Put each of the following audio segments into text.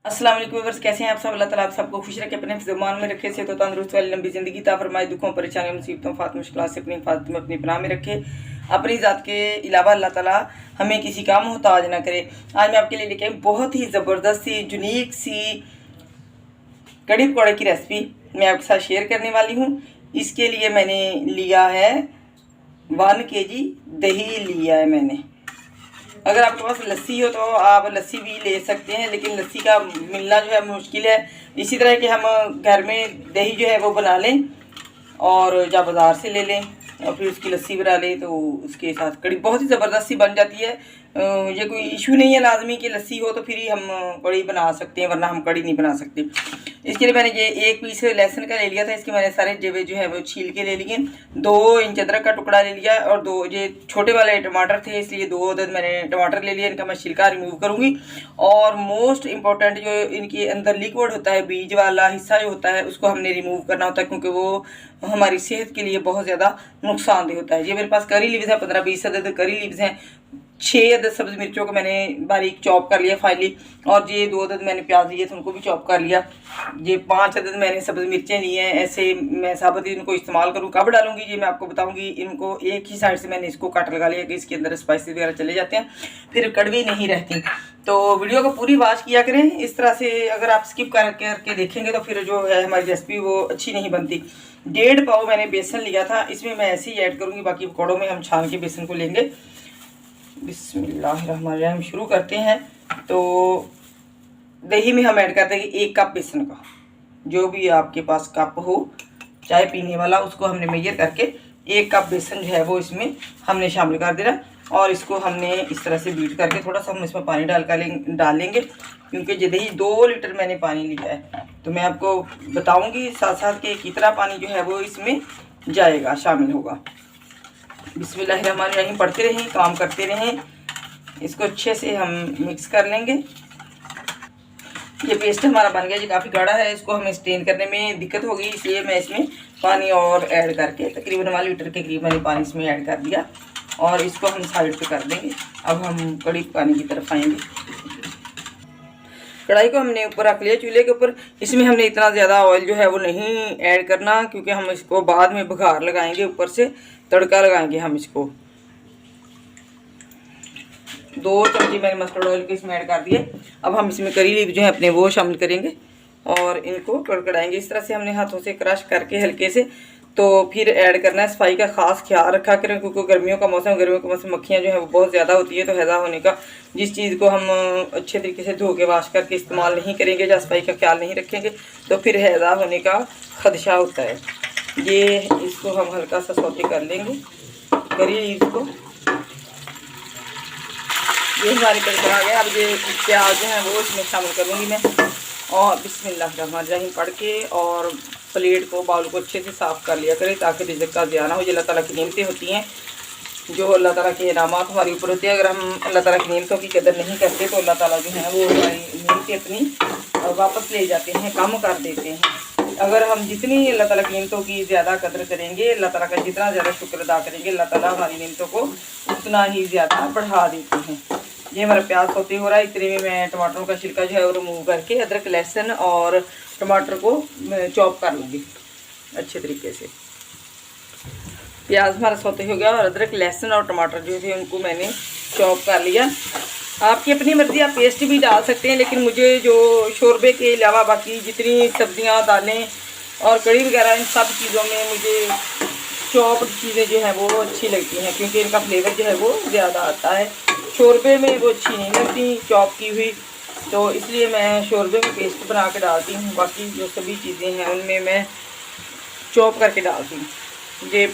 अस्सलाम वालेकुम व्यूअर्स, कैसे हैं आप सब। अल्लाह ताला आप सबको खुश रखे, अपने ज़ुबान में रखे, से तो तंदुरुस्त वाली लंबी ज़िंदगी ता फरमाए, दुखों परेशानियों मुसीबतों फात मुश्किलात से अपनी हिफाजत में अपनी पनाह में रखे। अपनी ज़ात के अलावा अल्लाह ताला हमें किसी का मोहताज ना करे। आज मैं आपके लिए लेके आई बहुत ही ज़बरदस्त सी यूनिक सी कड़ी पकौड़े की रेसिपी मैं आपके साथ शेयर करने वाली हूँ। इसके लिए मैंने लिया है 1 kg दही लिया है मैंने। अगर आपके पास लस्सी हो तो आप लस्सी भी ले सकते हैं, लेकिन लस्सी का मिलना जो है मुश्किल है। इसी तरह कि हम घर में दही जो है वो बना लें और या बाज़ार से ले लें और फिर उसकी लस्सी बना लें तो उसके साथ कड़ी बहुत ही ज़बरदस्त सी बन जाती है। ये कोई इशू नहीं है लाजमी कि लस्सी हो तो फिर ही हम कड़ी बना सकते हैं, वरना हम कड़ी नहीं बना सकते। इसके लिए मैंने ये 1 पीस लहसुन का ले लिया था। इसके मैंने सारे जवे जो है वो छील के ले लिए। 2 इंच अदरक का टुकड़ा ले लिया और 2 ये छोटे वाले टमाटर थे, इसलिए 2 अदद मैंने टमाटर ले लिया। इनका मैं छिलका रिमूव करूँगी। और मोस्ट इम्पॉर्टेंट जो इनके अंदर लिक्विड होता है, बीज वाला हिस्सा जो होता है, उसको हमने रिमूव करना होता है, क्योंकि वो हमारी सेहत के लिए बहुत ज़्यादा नुकसानदेह होता है। ये मेरे पास करी लीव्स है, 15-20 अदद करी लीव्स हैं। 6 अदद सब्ज़ मिर्चों को मैंने बारीक चॉप कर लिया फाइनली, और ये 2 अदद मैंने प्याज लिए थे, उनको भी चॉप कर लिया। ये 5 अदद मैंने सब्ज़ मिर्चें ली हैं। ऐसे मैं साबुत इनको इस्तेमाल करूँ, कब डालूंगी ये मैं आपको बताऊंगी। इनको एक ही साइड से मैंने इसको काट लगा लिया कि इसके अंदर स्पाइसेस वगैरह चले जाते हैं, फिर कड़वी नहीं रहती। तो वीडियो को पूरी वॉच किया करें। इस तरह से अगर आप स्किप करके देखेंगे तो फिर जो है हमारी रेसिपी वो अच्छी नहीं बनती। 1.5 पाव मैंने बेसन लिया था, इसमें मैं ऐसे ही ऐड करूँगी, बाकी पकौड़ों में हम छान के बेसन को लेंगे। बिस्मिल्लाहिर्रहमानिर्रहीम शुरू करते हैं। तो दही में हम ऐड करते हैं 1 कप बेसन का, जो भी आपके पास कप हो चाय पीने वाला, उसको हमने मेजर करके 1 कप बेसन जो है वो इसमें हमने शामिल कर देना। और इसको हमने इस तरह से बीट करके थोड़ा सा हम इसमें पानी डाल लेंगे, क्योंकि ये दही 2 लीटर मैंने पानी लिया है। तो मैं आपको बताऊंगी साथ साथ कि कितना पानी जो है वो इसमें जाएगा, शामिल होगा। बिस्मिल्लाहिर्रहमानिर्रहीम पढ़ते रहें, काम करते रहें। इसको अच्छे से हम मिक्स कर लेंगे। ये पेस्ट हमारा बन गया। ये काफ़ी गाढ़ा है, इसको हमें स्टेन करने में दिक्कत होगी, इसलिए मैं इसमें पानी और ऐड करके तकरीबन 1 लीटर के करीब मैंने पानी इसमें ऐड कर दिया। और इसको हम साइड पे कर देंगे। अब हम कड़ी पकाने की तरफ आएंगे। कढ़ाई को हमने ऊपर रख लिया चूल्हे के ऊपर। इसमें हमने इतना ज़्यादा ऑयल जो है वो नहीं ऐड करना, क्योंकि हम इसको बाद में बघार लगाएंगे, ऊपर से तड़का लगाएंगे हम इसको। 2 चम्मच मैंने मस्टर्ड ऑयल के इसमें ऐड कर दिए। अब हम इसमें करी लीव जो है अपने वो शामिल करेंगे और इनको कड़कड़ाएंगे। इस तरह से हमने हाथों से क्रश करके हल्के से, तो फिर ऐड करना है। सफाई का खास ख्याल रखा करें, क्योंकि गर्मियों का मौसम मक्खियाँ जो है वो बहुत ज़्यादा होती है। तो हैज़ा होने का, जिस चीज़ को हम अच्छे तरीके से धो के वाश करके इस्तेमाल नहीं करेंगे या सफाई का ख्याल नहीं रखेंगे, तो फिर हैज़ा होने का खदशा होता है। ये इसको हम हल्का सा सौते कर लेंगे करी लीव्स को। ये हमारी कड़कड़ा गया। अब ये प्याज जो है वो इसमें शामिल करूँगी मैं, और बिस्मिल्लाहिर्रहमानिर्रहीम पढ़ के और प्लेट को, बाउल को अच्छे से साफ़ कर लिया करें, ताकि रिज़्क़ का ज़िया ना हो। ये अल्लाह ताला की नेमतें होती हैं, जो अल्लाह ताला के इनामात हमारे ऊपर होते हैं। अगर हम अल्लाह ताला की नेमतों की कदर नहीं करते तो अल्लाह ताला जो है वो हमारी नेमतें अपनी वापस ले जाते हैं, कम कर देते हैं। अगर हम जितनी अल्लाह ताला की नेमतों की ज़्यादा कदर करेंगे, अल्लाह ताला का जितना ज़्यादा शुक्र अदा करेंगे, अल्लाह ताला हमारी नेमतों को उतना ही ज़्यादा बढ़ा देते हैं। ये हमारा प्याज सोते हो रहा है। इतने में मैं टमाटरों का छिलका जो है वो रिमूव करके अदरक लहसुन और टमाटर को चॉप कर लूँगी अच्छे तरीके से। प्याज हमारा सोते हो गया और अदरक लहसुन और टमाटर जो थे उनको मैंने चॉप कर लिया। आपकी अपनी मर्ज़ी, आप पेस्ट भी डाल सकते हैं, लेकिन मुझे जो शोरबे के अलावा बाकी जितनी सब्जियां, दालें और कड़ी वगैरह, इन सब चीज़ों में मुझे चॉप्ड चीज़ें जो हैं वो अच्छी लगती हैं, क्योंकि इनका फ्लेवर जो है वो ज़्यादा आता है। शोरबे में वो अच्छी नहीं लगती चॉप की हुई, तो इसलिए मैं शोरबे में पेस्ट बना के डालती हूँ। बाकी जो सभी चीज़ें हैं उनमें मैं चॉप करके डालती हूँ। ये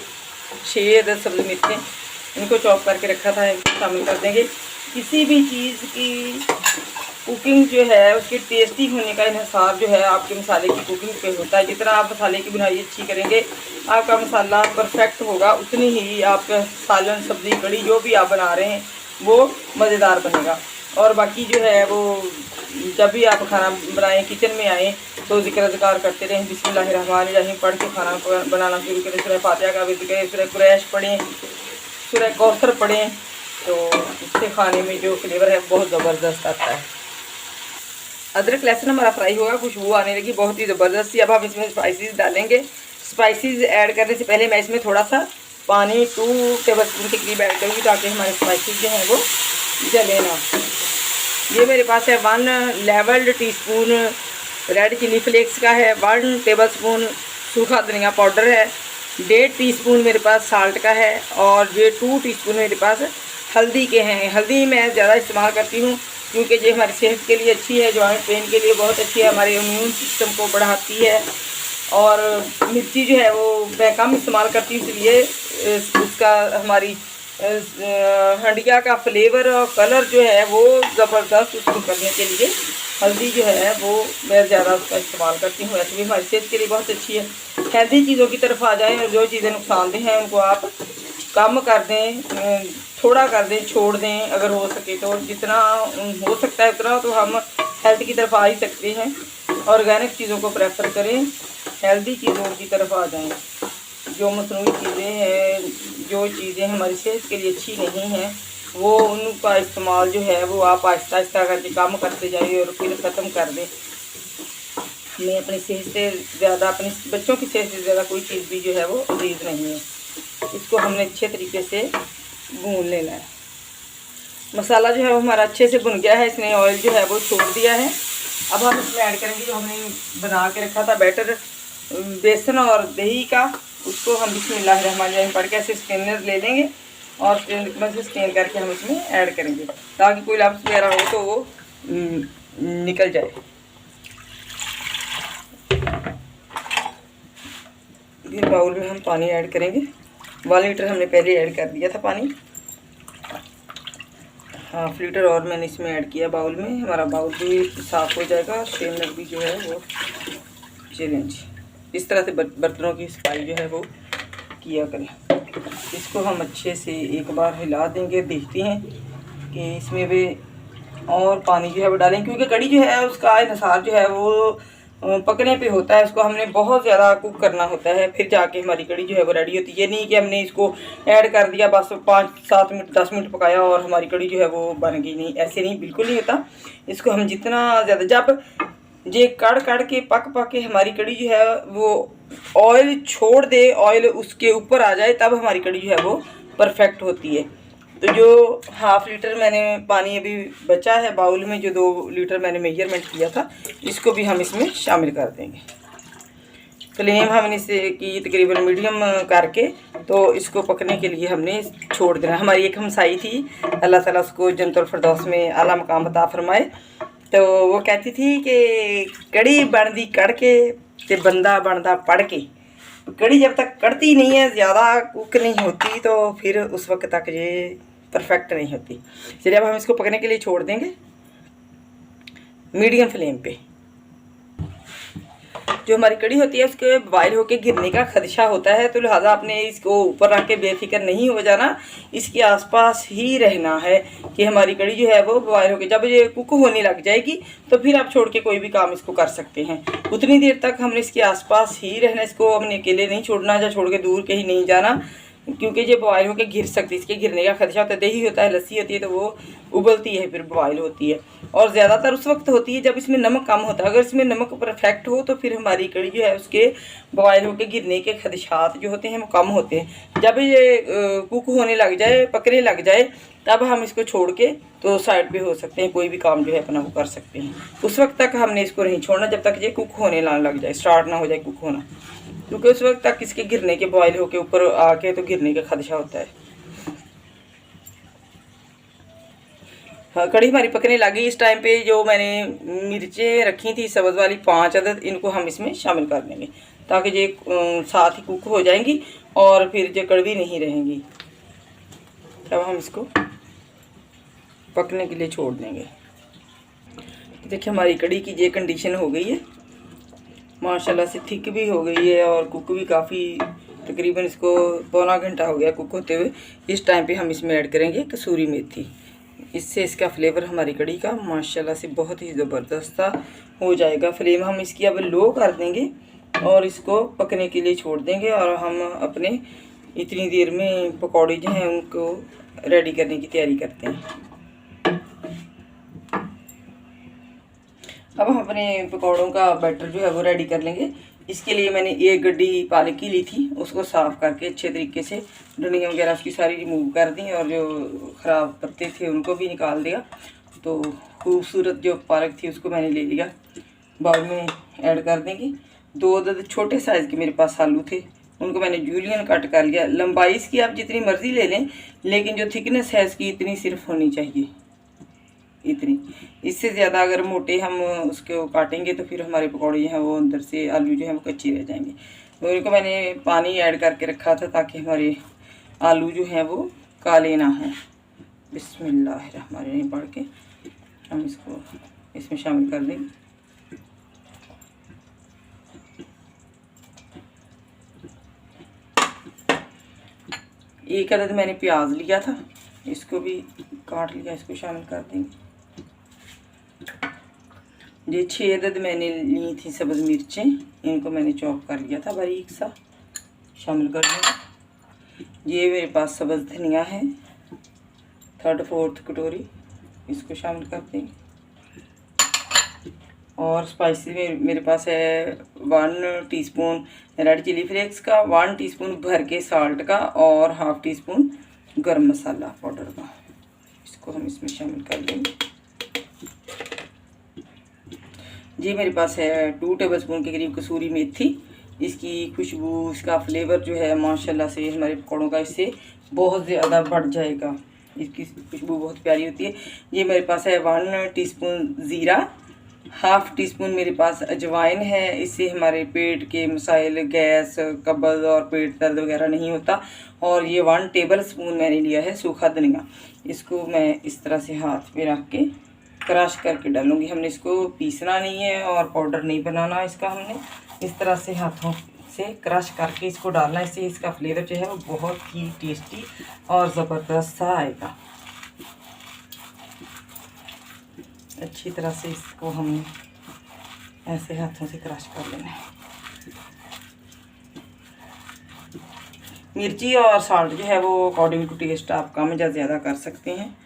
6 अदद सब्ज़ी मिर्चें, इनको चॉप करके रखा था, शामिल कर देंगे। किसी भी चीज़ की कुकिंग जो है उसके टेस्टी होने का इन्हिसार जो है आपके मसाले की कुकिंग पे होता है। जितना आप मसाले की बुनाई अच्छी करेंगे, आपका मसाला परफेक्ट होगा, उतनी ही आपका सालन, सब्ज़ी, कड़ी जो भी आप बना रहे हैं वो मज़ेदार बनेगा। और बाकी जो है वो जब भी आप खाना बनाएं, किचन में आएँ, तो ज़िक्र करते रहें, बिस्मिल्लाहिर्रहमानिर्रहीम पढ़ के खाना बनाना शुरू करें। सूरह फातिहा का विज़्र करें, सूरह कुरैश पढ़ें, सूरह कौसर पढ़ें, तो इससे खाने में जो फ्लेवर है बहुत ज़बरदस्त आता है। अदरक लहसुन हमारा फ्राई होगा, खुशबू आने लगी बहुत ही ज़बरदस्त सी। अब हम इसमें स्पाइसेस डालेंगे। स्पाइसेस ऐड करने से पहले मैं इसमें थोड़ा सा पानी 2 टेबल स्पून के करीब ऐड करूँगी ताकि हमारे स्पाइसेस जो हैं वो जले ना। ये मेरे पास है 1 levelled teaspoon red chilli flakes का है, 1 टेबल स्पून सूखा धनिया पाउडर है, 1.5 टीस्पून मेरे पास साल्ट का है, और ये 2 टीस्पून मेरे पास हल्दी के हैं। हल्दी मैं ज़्यादा इस्तेमाल करती हूँ क्योंकि ये हमारी सेहत के लिए अच्छी है, जॉइंट पेन के लिए बहुत अच्छी है, हमारे इम्यून सिस्टम को बढ़ाती है। और मिर्ची जो है वो मैं कम इस्तेमाल करती हूँ, इसलिए उसका हमारी हंडिया का फ्लेवर और कलर जो है वो ज़बरदस्त उसको करने के लिए हल्दी जो है वो मैं ज़्यादा उसका इस्तेमाल करती हूँ। वैसे भी हमारी सेहत के लिए बहुत अच्छी है। हेल्दी चीज़ों की तरफ आ जाएं और जो चीज़ें नुकसानदेह हैं उनको आप कम कर दें, थोड़ा कर दें, छोड़ दें अगर हो सके तो। जितना हो सकता है उतना तो हम हेल्थ की तरफ आ ही सकते हैं। ऑर्गेनिक चीज़ों को प्रेफर करें, हेल्दी चीज़ों की तरफ आ जाएं। जो मसनूई चीज़ें हैं, जो चीज़ें हमारी सेहत के लिए अच्छी नहीं हैं, वो उनका इस्तेमाल जो है वो आप आहिस्ता आहिस्ता करके कम करते जाइए और फिर ख़त्म कर दें। हमें अपनी सेहत से ज़्यादा, अपने बच्चों की सेहत से ज़्यादा कोई चीज़ भी जो है वो अजीज़ नहीं है। इसको हमने अच्छे तरीके से भून लेना है। मसाला जो है वो हमारा अच्छे से भुन गया है, इसने ऑयल जो है वो छोड़ दिया है। अब हम इसमें ऐड करेंगे जो हमने बना के रखा था बैटर बेसन और दही का, उसको हम बिस्मिल्लाहिर्रहमानिर्रहीम पढ़ के ऐसे स्ट्रेनर ले लेंगे और स्ट्रेनर से स्ट्रेन करके हम इसमें ऐड करेंगे ताकि कोई लफ्ज़ वगैरह हो तो वो निकल जाए। फिर बाउल में हम पानी ऐड करेंगे। 1 लीटर हमने पहले ऐड कर दिया था पानी, 1/2 लीटर और मैंने इसमें ऐड किया बाउल में। हमारा बाउल भी साफ़ हो जाएगा, स्ट्रेनर भी जो है वो चैलेंज। इस तरह से बर्तनों की सफाई जो है वो किया करें। इसको हम अच्छे से एक बार हिला देंगे। देखते हैं कि इसमें भी और पानी जो है वो डालें क्योंकि कड़ी जो है उसका इंसार जो है वो पकने पे होता है। उसको हमने बहुत ज़्यादा कुक करना होता है, फिर जाके हमारी कड़ी जो है वो रेडी होती है। ये नहीं कि हमने इसको ऐड कर दिया बस 5-7 मिनट 10 मिनट पकाया और हमारी कड़ी जो है वो बन गई। नहीं, ऐसे नहीं, बिल्कुल नहीं होता। इसको हम जितना ज़्यादा, जब ये कड़ के पक के हमारी कड़ी जो है वो ऑयल छोड़ दे, ऑयल उसके ऊपर आ जाए, तब हमारी कड़ी जो है वो परफेक्ट होती है। तो जो 1/2 लीटर मैंने पानी अभी बचा है बाउल में, जो 2 लीटर मैंने मेजरमेंट किया था, इसको भी हम इसमें शामिल कर देंगे। फ्लेम हमने इसे की तकरीबन मीडियम करके तो इसको पकने के लिए हमने छोड़ देना। हमारी एक हमसाई थी, अल्लाह ताला उसको जन्नतुल फिरदौस में आला मकाम अता फरमाए, तो वो कहती थी कि कड़ी बनती कड़ के ते बंदा बनता पढ़ के। कड़ी जब तक कड़ती नहीं है, ज़्यादा कुक नहीं होती, तो फिर उस वक्त तक ये परफेक्ट नहीं होती। चलिए अब हम इसको पकने के लिए छोड़ देंगे मीडियम फ्लेम पे। जो हमारी कड़ी होती है उसके बॉयल होके गिरने का खदशा होता है, तो लिहाजा आपने इसको ऊपर रख के बेफिक्र नहीं हो जाना, इसके आसपास ही रहना है कि हमारी कड़ी जो है वो बॉयल होके जब ये कुक होने लग जाएगी तो फिर आप छोड़ के कोई भी काम इसको कर सकते हैं। उतनी देर तक हमने इसके आसपास ही रहना, इसको हमने अकेले नहीं छोड़ना या छोड़ के दूर कहीं नहीं जाना, क्योंकि ये बॉयल होकर गिर सकती है, इसके गिरने का खदशा होता है। दही होता है, लस्सी होती है, तो वो उबलती है फिर बॉयल होती है, और ज़्यादातर उस वक्त होती है जब इसमें नमक कम होता है। अगर इसमें नमक परफेक्ट हो तो फिर हमारी कड़ी जो है उसके बॉयल होकर गिरने के खदशात जो होते हैं वो कम होते हैं। जब ये कुक होने लग जाए, पकने लग जाए, तब हम इसको छोड़ के तो साइड पे हो सकते हैं, कोई भी काम जो है अपना वो कर सकते हैं। उस वक्त तक हमने इसको नहीं छोड़ना जब तक ये कुक होने ना लग जाए, स्टार्ट ना हो जाए कुक होना, क्योंकि उस वक्त तक इसके गिरने के बॉयल होके ऊपर आके तो गिरने का खदशा होता है। हाँ, कड़ी हमारी पकने लगी। इस टाइम पे जो मैंने मिर्चें रखी थी सब्ज़ वाली 5 अदद, इनको हम इसमें शामिल कर देंगे ताकि ये साथ ही कुक हो जाएंगी और फिर ये कड़वी नहीं रहेंगी। तब हम इसको पकने के लिए छोड़ देंगे। देखिए हमारी कड़ी की ये कंडीशन हो गई है, माशाल्लाह से थिक भी हो गई है और कुक भी काफ़ी, तकरीबन इसको पौना घंटा हो गया कुक होते हुए। इस टाइम पे हम इसमें ऐड करेंगे कसूरी मेथी, इससे इसका फ्लेवर हमारी कड़ी का माशाल्लाह से बहुत ही ज़बरदस्त हो जाएगा। फ्लेम हम इसकी अब लो कर देंगे और इसको पकने के लिए छोड़ देंगे, और हम अपने इतनी देर में पकौड़े जो हैं उनको रेडी करने की तैयारी करते हैं। अब हम अपने पकौड़ों का बैटर जो है वो रेडी कर लेंगे। इसके लिए मैंने एक गड्डी पालक की ली थी, उसको साफ़ करके अच्छे तरीके से डंडियाँ वगैरह उसकी सारी रिमूव कर दी और जो ख़राब पत्ते थे उनको भी निकाल दिया। तो खूबसूरत जो पालक थी उसको मैंने ले लिया, बाउल में ऐड कर देंगे। 2 अदद छोटे साइज़ के मेरे पास आलू थे, उनको मैंने जूलियन कट कर लिया। लंबाई इसकी आप जितनी मर्ज़ी ले लें, लेकिन जो थिकनेस है इसकी इतनी सिर्फ होनी चाहिए, इतनी। इससे ज़्यादा अगर मोटे हम उसको काटेंगे तो फिर हमारे पकौड़े जो हैं वो अंदर से आलू जो है वो कच्चे रह जाएंगे। तो इनको मैंने पानी ऐड करके रखा था ताकि हमारे आलू जो हैं वो काले ना हों। बिस्मिल्लाहिर्रहमानिर्रहीम पढ़ के हम इसको इसमें शामिल कर देंगे। एक अदद मैंने प्याज लिया था, इसको भी काट लिया, इसको शामिल कर देंगे। ये 6 अदद मैंने ली थी सब्ज़ मिर्चें, इनको मैंने चॉप कर लिया था बारीक सा, शामिल कर देंगे। ये मेरे पास सब्ज़ धनिया है 3/4 कटोरी, इसको शामिल कर देंगे। और स्पाइसी में मेरे पास है 1 टीस्पून रेड चिली फ्लेक्स का, 1 टीस्पून भर के साल्ट का और ½ टीस्पून गरम मसाला पाउडर का, इसको हम इसमें शामिल कर देंगे। जी मेरे पास है 2 टेबलस्पून के करीब कसूरी मेथी, इसकी खुशबू, इसका फ्लेवर जो है माशाल्लाह से हमारे पकौड़ों का इससे बहुत ज़्यादा बढ़ जाएगा, इसकी खुशबू बहुत प्यारी होती है। ये मेरे पास है 1 टीस्पून ज़ीरा, ½ टीस्पून मेरे पास अजवाइन है, इससे हमारे पेट के मसाइल, गैस, कब्ज़ और पेट दर्द वगैरह नहीं होता। और ये 1 टेबलस्पून मैंने लिया है सूखा धनिया, इसको मैं इस तरह से हाथ में रख के क्रश करके डालूँगी। हमने इसको पीसना नहीं है और पाउडर नहीं बनाना इसका, हमने इस तरह से हाथों से क्रश करके इसको डालना, इससे इसका फ्लेवर जो है वो बहुत ही टेस्टी और ज़बरदस्त सा आएगा। अच्छी तरह से इसको हमने ऐसे हाथों से क्रश कर लेना है। मिर्ची और साल्ट जो है वो अकॉर्डिंग टू टेस्ट आप कम या ज़्यादा कर सकते हैं।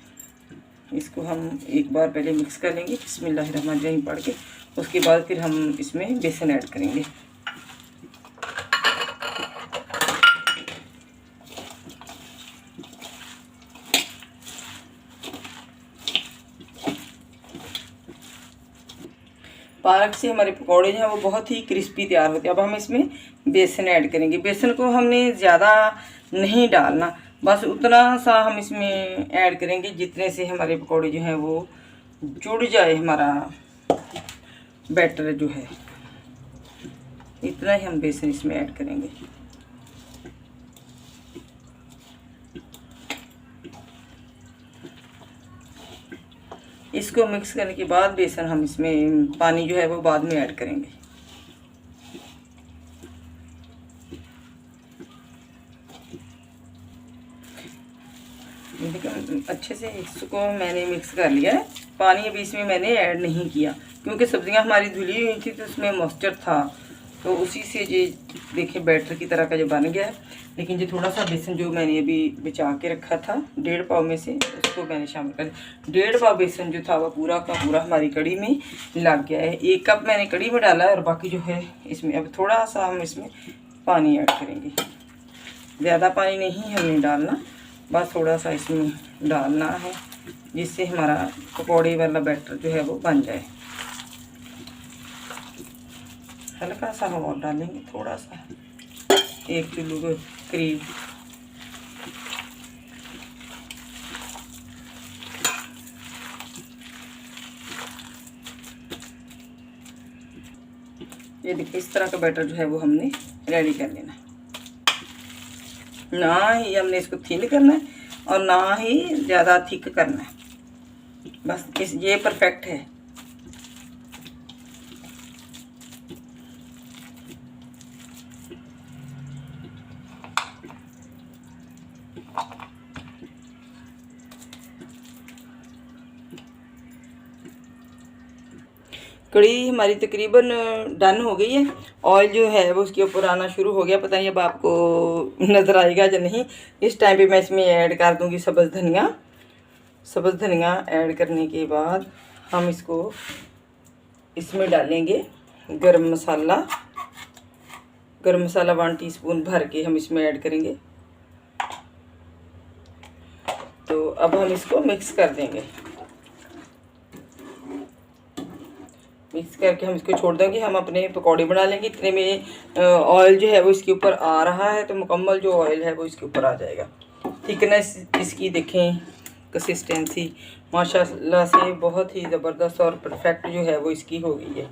इसको हम एक बार पहले मिक्स कर लेंगे बिस्मिल्लाहिर्रहमानिर्रहीम पढ़ के, उसके बाद फिर हम इसमें बेसन ऐड करेंगे। पालक से हमारे पकौड़े जो हैं वो बहुत ही क्रिस्पी तैयार होते हैं। अब हम इसमें बेसन ऐड करेंगे। बेसन को हमने ज़्यादा नहीं डालना, बस उतना सा हम इसमें ऐड करेंगे जितने से हमारे पकौड़े जो हैं वो जुड़ जाए, हमारा बैटर जो है इतना ही हम बेसन इसमें ऐड करेंगे। इसको मिक्स करने के बाद बेसन हम इसमें पानी जो है वो बाद में ऐड करेंगे। अच्छे से इसको मैंने मिक्स कर लिया है। पानी अभी इसमें मैंने ऐड नहीं किया क्योंकि सब्जियां हमारी धुली हुई थी तो उसमें मॉइस्चर था, तो उसी से ये देखिए बैटर की तरह का जो बन गया है। लेकिन जो थोड़ा सा बेसन जो मैंने अभी बचा के रखा था 1.5 पाव में से, उसको मैंने शामिल कर दिया। 1.5 पाव बेसन जो था वो पूरा का पूरा हमारी कड़ी में लग गया है। 1 कप मैंने कड़ी में डाला है और बाकी जो है इसमें अब थोड़ा सा हम इसमें पानी ऐड करेंगे। ज़्यादा पानी नहीं हमने डालना, बस थोड़ा सा इसमें डालना है जिससे हमारा पकौड़े वाला बैटर जो है वो बन जाए। हल्का सा हम और डालेंगे, थोड़ा सा, 1 किलो के करीब। ये देखिए इस तरह का बैटर जो है वो हमने रेडी कर लेना है। ना ही हमने इसको थिन करना है और ना ही ज़्यादा थिक करना है, बस ये परफेक्ट है। कड़ी हमारी तकरीबन डन हो गई है। ऑयल जो है वो उसके ऊपर आना शुरू हो गया, पता नहीं अब आपको नज़र आएगा या नहीं। इस टाइम पे मैं इसमें ऐड कर दूंगी सब्ज़ धनिया। ऐड करने के बाद हम इसको इसमें डालेंगे गरम मसाला। गरम मसाला 1 टीस्पून भर के हम इसमें ऐड करेंगे। तो अब हम इसको मिक्स कर देंगे। मिक्स करके हम इसको छोड़ देंगे। हम अपने पकौड़े बना लेंगे। इतने में ऑयल जो है वो इसके ऊपर आ रहा है, तो मुकम्मल जो ऑयल है वो इसके ऊपर आ जाएगा। थिकनेस इसकी देखें, कंसिस्टेंसी माशाल्लाह से बहुत ही ज़बरदस्त और परफेक्ट जो है वो इसकी हो गई है।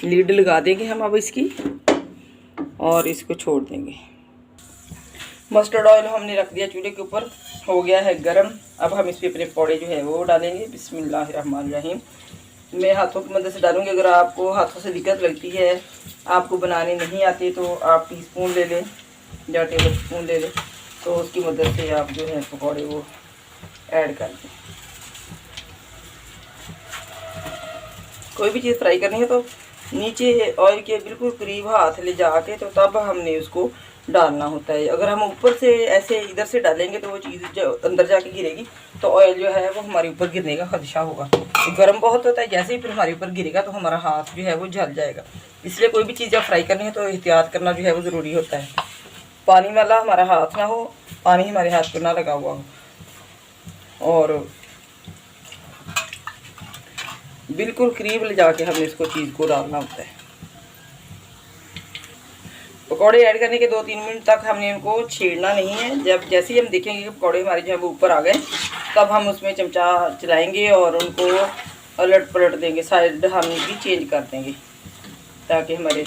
लीड लगा देंगे हम अब इसकी और इसको छोड़ देंगे। मस्टर्ड ऑयल हमने रख दिया चूल्हे के ऊपर, हो गया है गरम। अब हम इस पे अपने पकौड़े जो है वो डालेंगे। बिस्मिल्लाहिर्रहमानिर्रहीम। मैं हाथों की मदद से डालूंगी। अगर आपको हाथों से दिक्कत लगती है, आपको बनाने नहीं आती, तो आप टीस्पून ले लें या टेबल स्पून ले लें, तो उसकी मदद से आप जो है पकौड़े वो ऐड कर दें। कोई भी चीज़ फ्राई करनी है तो नीचे ऑयल के बिल्कुल करीब हाथ ले जाके तो तब हमने उसको डालना होता है। अगर हम ऊपर से ऐसे इधर से डालेंगे तो वो चीज़ जो अंदर जाके गिरेगी, तो ऑयल जो है वो हमारे ऊपर गिरने का खदशा होगा। तो गर्म बहुत होता है, जैसे ही फिर हमारे ऊपर गिरेगा तो हमारा हाथ जो है वो जल जाएगा। इसलिए कोई भी चीज़ जब फ्राई करनी है तो एहतियात करना जो है वो ज़रूरी होता है। पानी वाला हमारा हाथ ना हो, पानी हमारे हाथ को ना लगा हुआ हो, और बिल्कुल करीब ले जाके हमने इसको चीज़ को डालना होता है। पकौड़े ऐड करने के 2-3 मिनट तक हमने इनको छेड़ना नहीं है। जब जैसे ही हम देखेंगे कि पकौड़े हमारे जो है वो ऊपर आ गए, तब हम उसमें चमचा चलाएंगे और उनको अलट पलट देंगे, साइड हम इनकी चेंज कर देंगे, ताकि हमारे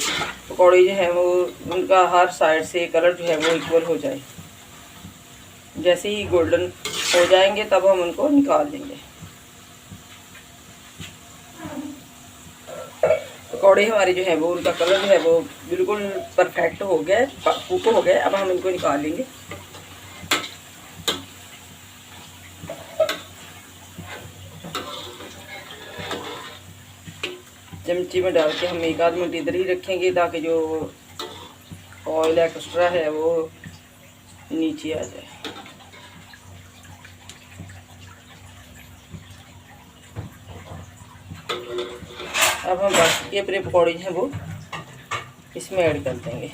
पकौड़े जो है वो उनका हर साइड से कलर जो है वो इक्वल हो जाए। जैसे ही गोल्डन हो जाएंगे तब हम उनको निकाल देंगे। पकौड़े हमारे जो है वो उनका कलर जो है वो बिल्कुल परफेक्ट हो गया है, कुक हो गया। अब हम इनको निकाल लेंगे। चमची में डाल के हम 1-आध मिनट इधर ही रखेंगे, ताकि जो ऑयल एक्स्ट्रा है वो नीचे आ जाए। अब हम बाकी के अपने पकौड़े हैं वो इसमें ऐड कर देंगे।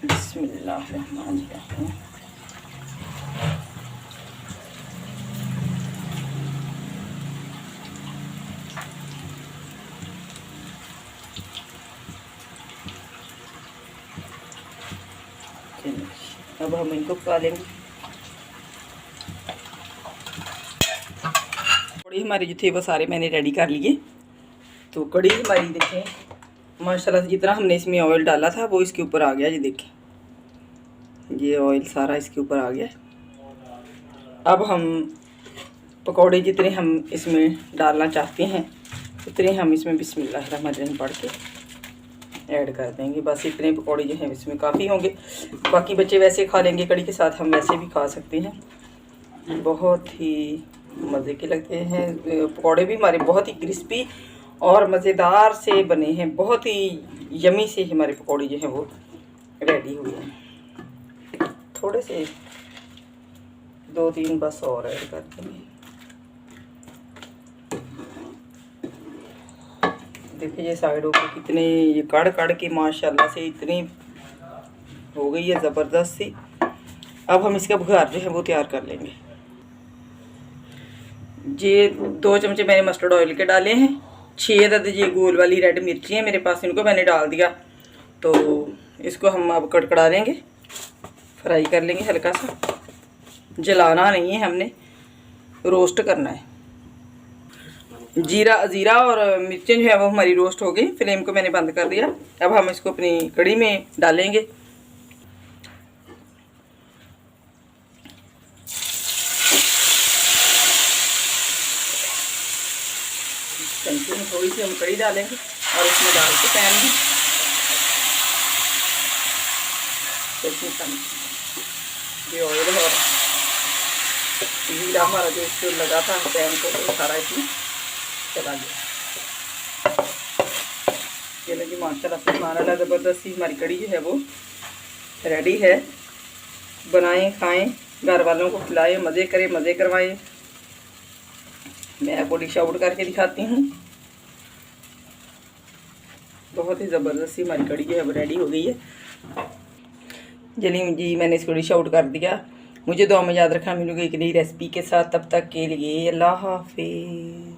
बिस्मिल्लाहिर्रहमानिर्रहीम। अब हम इनको पका लेंगे। कड़ी हमारी जो थे वो सारे मैंने रेडी कर लिए। तो कड़ी हमारी देखें माशाल्लाह से जितना हमने इसमें ऑयल डाला था वो इसके ऊपर आ गया। ये देखें, ये ऑयल सारा इसके ऊपर आ गया। अब हम पकौड़े जितने हम इसमें डालना चाहते हैं उतने हम इसमें बिस्मिल्लाहिर्रहमानिर्रहीम पढ़ के ऐड कर देंगे। बस इतने पकौड़े जो हैं इसमें काफ़ी होंगे। बाकी बच्चे वैसे खा लेंगे कड़ी के साथ, हम वैसे भी खा सकते हैं। बहुत ही मज़े के लगते हैं पकौड़े भी हमारे, बहुत ही क्रिस्पी और मज़ेदार से बने हैं। बहुत ही यमी से हमारे पकौड़े जो हैं वो रेडी हुए हैं। थोड़े से 2-3 बस और ऐड कर देंगे। देखिए ये साइडों पे कितने ये कड़ के माशाल्लाह से इतनी हो गई है ज़बरदस्त सी। अब हम इसका बुखार जो है वो तैयार कर लेंगे। ये 2 चमचे मैंने मस्टर्ड ऑयल के डाले हैं। 6 अदद ये गोल वाली रेड मिर्ची है मेरे पास, इनको मैंने डाल दिया। तो इसको हम अब कड़कड़ा लेंगे, फ्राई कर लेंगे हल्का सा। जलाना नहीं है, हमने रोस्ट करना है। जीरा और मिर्चें जो है वो हमारी रोस्ट हो गई। फ्लेम को मैंने बंद कर दिया। अब हम इसको अपनी कड़ी में डालेंगे। चमचे में थोड़ी सी हम कड़ी डालेंगे और इसमें डाल के पैन में ये ऑयल और जीरा हमारा जो इसको लगा था पैन को, तो सारा इसमें चला गया। ये लगी माशाल्लाह से माशाल्लाह ज़बरदस्त सी हमारी कड़ी जो है वो रेडी है। बनाएं, खाएं, घर वालों को खिलाएं, मज़े करें, मज़े करवाएं। मैं आपको डिश आउट करके दिखाती हूँ। बहुत ही ज़बरदस्त सी हमारी कड़ी जो है अब रेडी हो गई है। चलिए जी, मैंने इसको डिश आउट कर दिया। मुझे दुआ में याद रखना, मिलूंगी एक नई रेसिपी के साथ। तब तक के लिए अल्लाह हाफिज़।